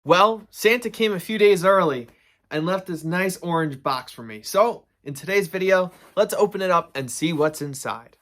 Well, Santa came a few days early and left this nice orange box for me. So, in today's video, let's open it up and see what's inside.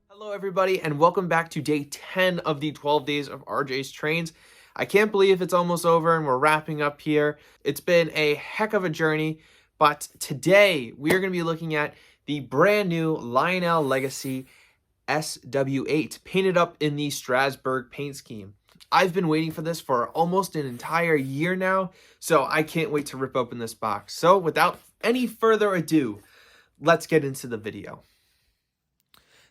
Hello everybody and welcome back to day 10 of the 12 days of RJ's trains. I can't believe it's almost over and we're wrapping up here. It's been a heck of a journey, but today we are going to be looking at the brand new Lionel Legacy SW8 painted up in the Strasburg paint scheme. I've been waiting for this for almost an entire year now, so I can't wait to rip open this box. So without any further ado, let's get into the video.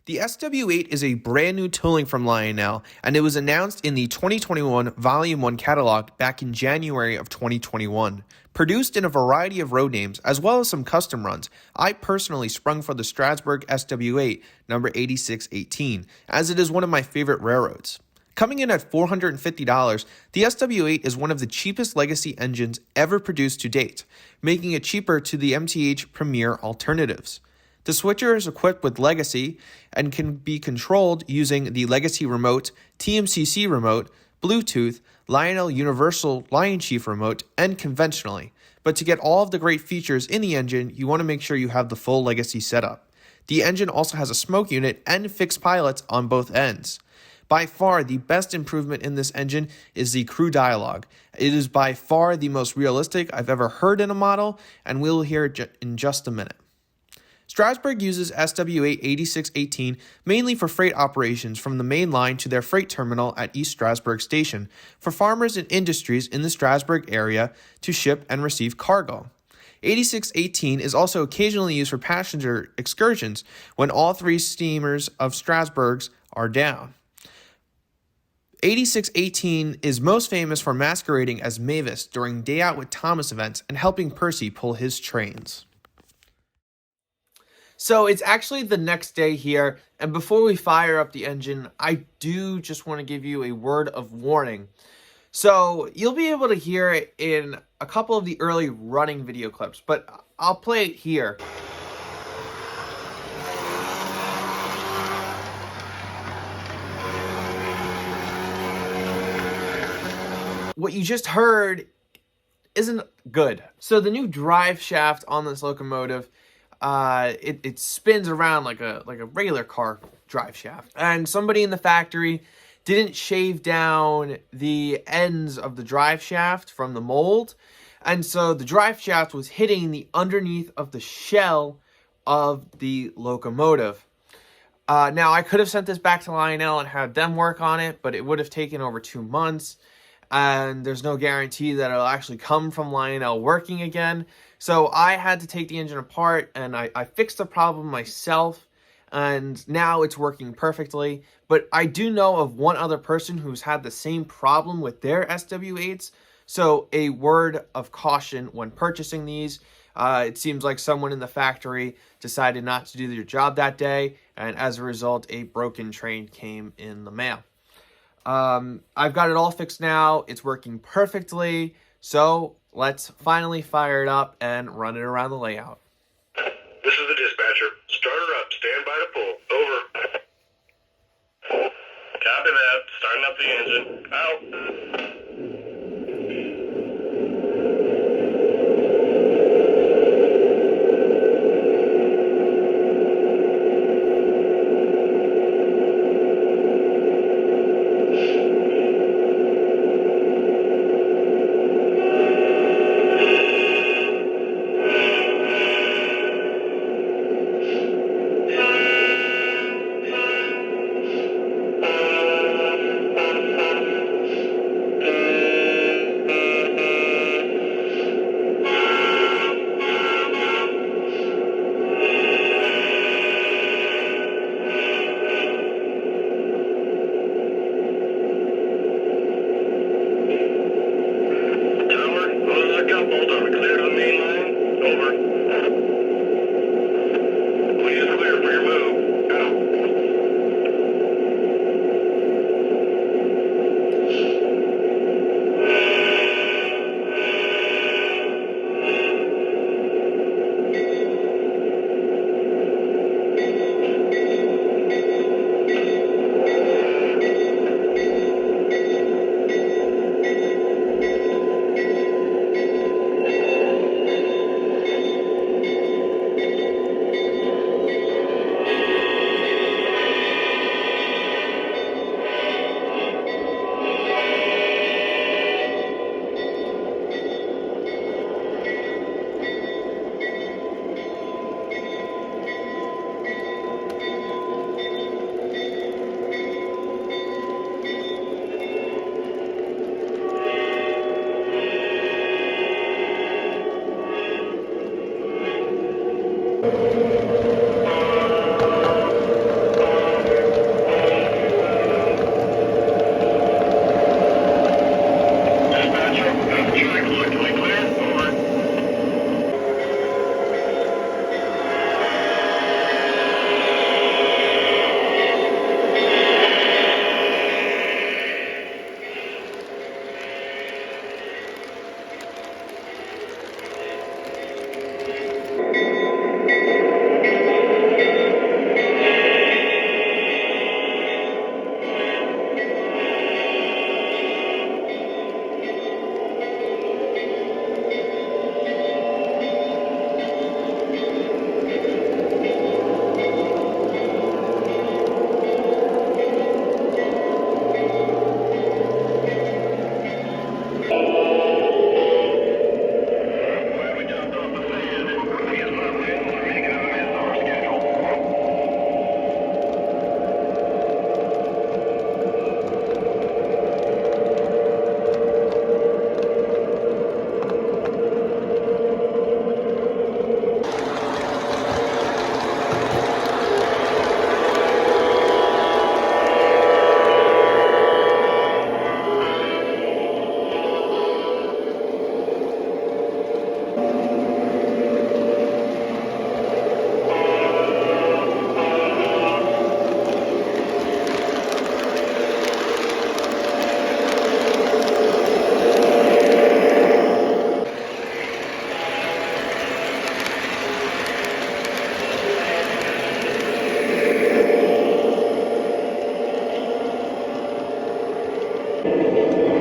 The SW8 is a brand new tooling from Lionel, and it was announced in the 2021 Volume 1 catalog back in January of 2021. Produced in a variety of road names, as well as some custom runs, I personally sprung for the Strasburg SW8 number 8618, as it is one of my favorite railroads. Coming in at $450, the SW8 is one of the cheapest legacy engines ever produced to date, making it cheaper to the MTH Premier alternatives. The switcher is equipped with Legacy and can be controlled using the Legacy Remote, TMCC Remote, Bluetooth, Lionel Universal Lion Chief Remote, and conventionally. But to get all of the great features in the engine, you want to make sure you have the full Legacy setup. The engine also has a smoke unit and fixed pilots on both ends. By far, the best improvement in this engine is the crew dialogue. It is by far the most realistic I've ever heard in a model, and we'll hear it in just a minute. Strasburg uses SW8 8618 mainly for freight operations from the main line to their freight terminal at East Strasburg Station for farmers and industries in the Strasburg area to ship and receive cargo. 8618 is also occasionally used for passenger excursions when all three steamers of Strasburg's are down. 8618 is most famous for masquerading as Mavis during Day Out with Thomas events and helping Percy pull his trains. So it's actually the next day here, and before we fire up the engine, I do just want to give you a word of warning. So you'll be able to hear it in a couple of the early running video clips, but I'll play it here. What you just heard isn't good. So the new drive shaft on this locomotive, it spins around like a regular car drive shaft, and somebody in the factory didn't shave down the ends of the drive shaft from the mold, and so the drive shaft was hitting the underneath of the shell of the locomotive. Now I could have sent this back to Lionel and had them work on it, but it would have taken over 2 months, and there's no guarantee that it'll actually come from Lionel working again. So I had to take the engine apart, and I fixed the problem myself, and now it's working perfectly. But I do know of one other person who's had the same problem with their SW8s, so a word of caution when purchasing these. It seems like someone in the factory decided not to do their job that day, and as a result, a broken train came in the mail. I've got it all fixed now. It's working perfectly. So let's finally fire it up and run it around the layout. This is the dispatcher. Starter up. Stand by to pull. Over. Copy that. Starting up the engine. Out. Track looking clear. Over.